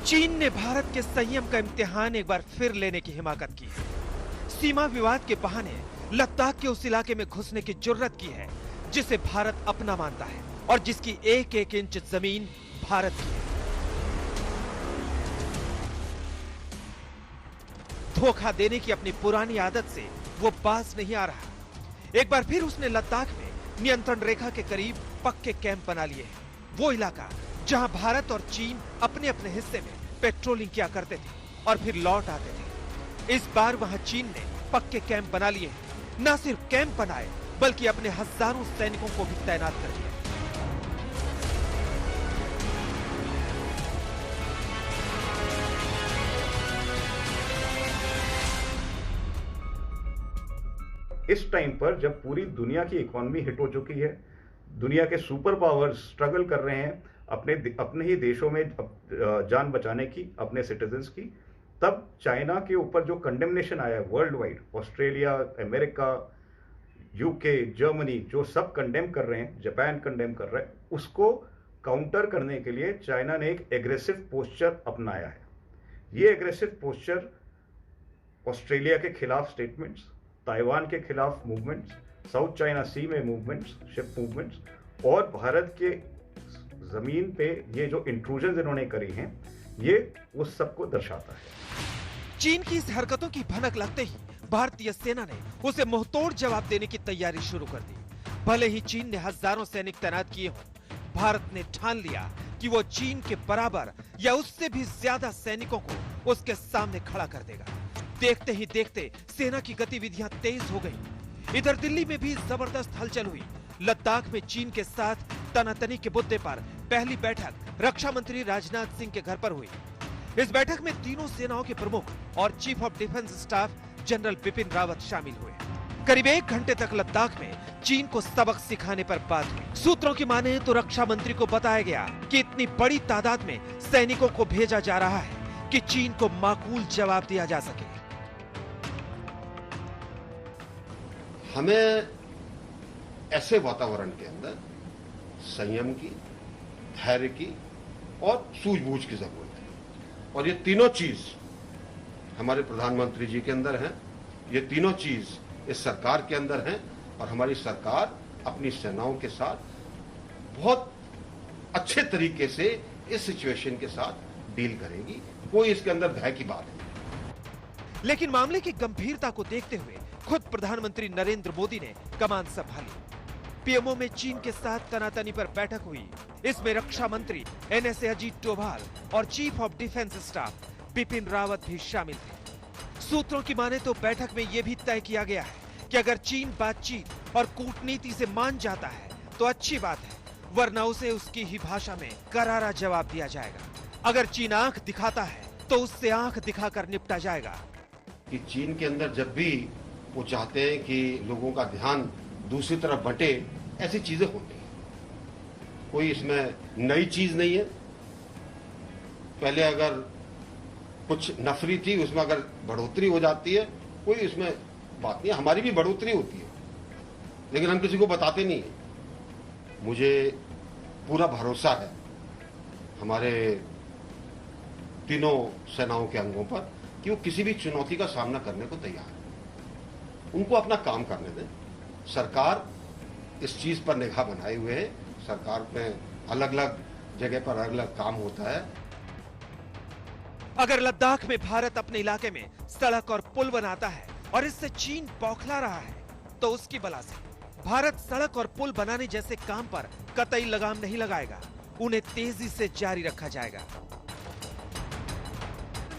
चीन ने भारत के संयम का इम्तिहान एक बार फिर लेने की हिमाकत की है। सीमा विवाद के बहाने लद्दाख के उस इलाके में घुसने की जुर्रत की है जिसे भारत अपना मानता है और जिसकी एक एक इंच जमीन भारत की है। धोखा देने की अपनी पुरानी आदत से वो बाज नहीं आ रहा। एक बार फिर उसने लद्दाख में नियंत्रण रेखा के करीब पक्के कैंप बना लिए हैं। वो इलाका जहां भारत और चीन अपने अपने हिस्से में पेट्रोलिंग किया करते थे और फिर लौट आते थे। इस बार वहां चीन ने पक्के कैंप बना लिए हैं। न सिर्फ कैंप बनाए बल्कि अपने हजारों सैनिकों को भी तैनात कर दिया। इस टाइम पर जब पूरी दुनिया की इकोनॉमी हिट हो चुकी है, दुनिया के सुपर पावर्स स्ट्रगल कर रहे हैं अपने ही देशों में जान बचाने की, अपने सिटीजन्स की, तब चाइना के ऊपर जो कंडेमनेशन आया है world wide, Australia, America, UK, Germany जो सब कंडेम कर रहे हैं, जापान कंडेम कर रहा है, उसको काउंटर करने के लिए चाइना ने एक एग्रेसिव पोस्चर अपनाया है। ये एग्रेसिव पोस्चर ऑस्ट्रेलिया के खिलाफ स्टेटमेंट्स, ताइवान के खिलाफ मूवमेंट्स, साउथ चाइना सी में मूवमेंट्स, शिप मूवमेंट्स और भारत के जमीन पे ये जो इंट्रूजन इन्होंने करी हैं, ये उस सब को दर्शाता है। चीन की इस हरकतों की भनक लगते ही भारतीय सेना ने उसे मुंहतोड़ जवाब देने की तैयारी शुरू कर दी। भले ही चीन ने हजारों सैनिक तैनात किए हों, भारत ने ठान लिया कि वो चीन के बराबर या उससे भी ज्यादा सैनिकों को उसके सामने खड़ा कर देगा। देखते ही देखते सेना की गतिविधियां तेज हो गई। इधर दिल्ली में भी जबरदस्त हलचल हुई। लद्दाख में चीन के साथ तनातनी के मुद्दे पर पहली बैठक रक्षा मंत्री राजनाथ सिंह के घर पर हुई। इस बैठक में तीनों सेनाओं के प्रमुख और chief of defence staff general Bipin Rawat शामिल हुए। करीब 1 घंटे तक लद्दाख में चीन को सबक सिखाने पर बात हुई। सूत्रों की माने तो रक्षा मंत्री को बताया गया कि इतनी बड़ी तादाद में सैनिकों को भेजा जा रहा है कि चीन को माकूल जवाब दिया जा सके। हमें ऐसे वातावरण के अंदर संयम की, धैर्य की और सूझबूझ की जरूरत है और ये तीनों चीज हमारे प्रधानमंत्री जी के अंदर हैं, ये तीनों चीज इस सरकार के अंदर हैं और हमारी सरकार अपनी सेनाओं के साथ बहुत अच्छे तरीके से इस सिचुएशन के साथ डील करेगी। कोई इसके अंदर भय की बात नहीं। लेकिन मामले की गंभीरता को देखते हुए खुद प्रधानमंत्री नरेंद्र मोदी ने कमान संभाली। पीएमओ में चीन के साथ तनातनी पर बैठक हुई। इसमें रक्षा मंत्री एनएसए अजीत डोभाल और chief of defence staff Bipin Rawat भी शामिल थे। सूत्रों की माने तो बैठक में यह भी तय किया गया है कि अगर चीन बातचीत और कूटनीति से मान जाता है तो अच्छी बात है, वरना उसे उसकी ही भाषा में करारा जवाब दिया जाएगा। अगर चीन आंख दिखाता है तो उससे आंख दिखाकर निपटा जाएगा। कि चीन के अंदर जब भी वो चाहते हैं कि लोगों का ध्यान दूसरी तरफ बटे, ऐसी चीजें होती हैं। कोई इसमें नई चीज नहीं है। पहले अगर कुछ नफरी थी, उसमें अगर बढ़ोतरी हो जाती है, कोई इसमें बात नहीं है। हमारी भी बढ़ोतरी होती है, लेकिन हम किसी को बताते नहीं है। मुझे पूरा भरोसा है हमारे तीनों सेनाओं के अंगों पर कि वो किसी भी चुनौती का सामना करने को तैयार है। उनको अपना काम करने दें। सरकार इस चीज पर निगाह बनाए हुए है। सरकार में अलग अलग जगह पर अलग अलग काम होता है। अगर लद्दाख में भारत अपने इलाके में सड़क और पुल बनाता है और इससे चीन बौखला रहा है तो उसकी बला से भारत सड़क और पुल बनाने जैसे काम पर कतई लगाम नहीं लगाएगा। उन्हें तेजी से जारी रखा जाएगा।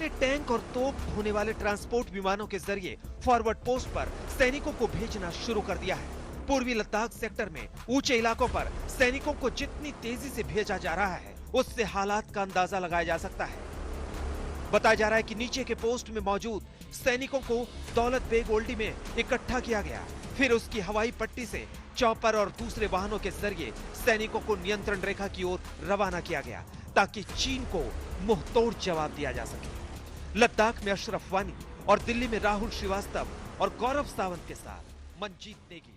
ने टैंक और तोप ढोने वाले ट्रांसपोर्ट विमानों के जरिए फॉरवर्ड पोस्ट पर सैनिकों को भेजना शुरू कर दिया है। पूर्वी लद्दाख सेक्टर में ऊंचे इलाकों पर सैनिकों को जितनी तेजी से भेजा जा रहा है, उससे हालात का अंदाजा लगाया जा सकता है। बताया जा रहा है कि नीचे के पोस्ट में मौजूद सैनिकों को दौलत बेग ओल्डी में इकट्ठा किया गया, फिर उसकी हवाई पट्टी से चॉपर और दूसरे वाहनों के जरिए सैनिकों को नियंत्रण रेखा की ओर रवाना किया गया, ताकि चीन को मुंहतोड़ जवाब दिया जा सके। लद्दाख में अशरफ वानी और दिल्ली में राहुल श्रीवास्तव और गौरव सावंत के साथ मंजीत नेगी।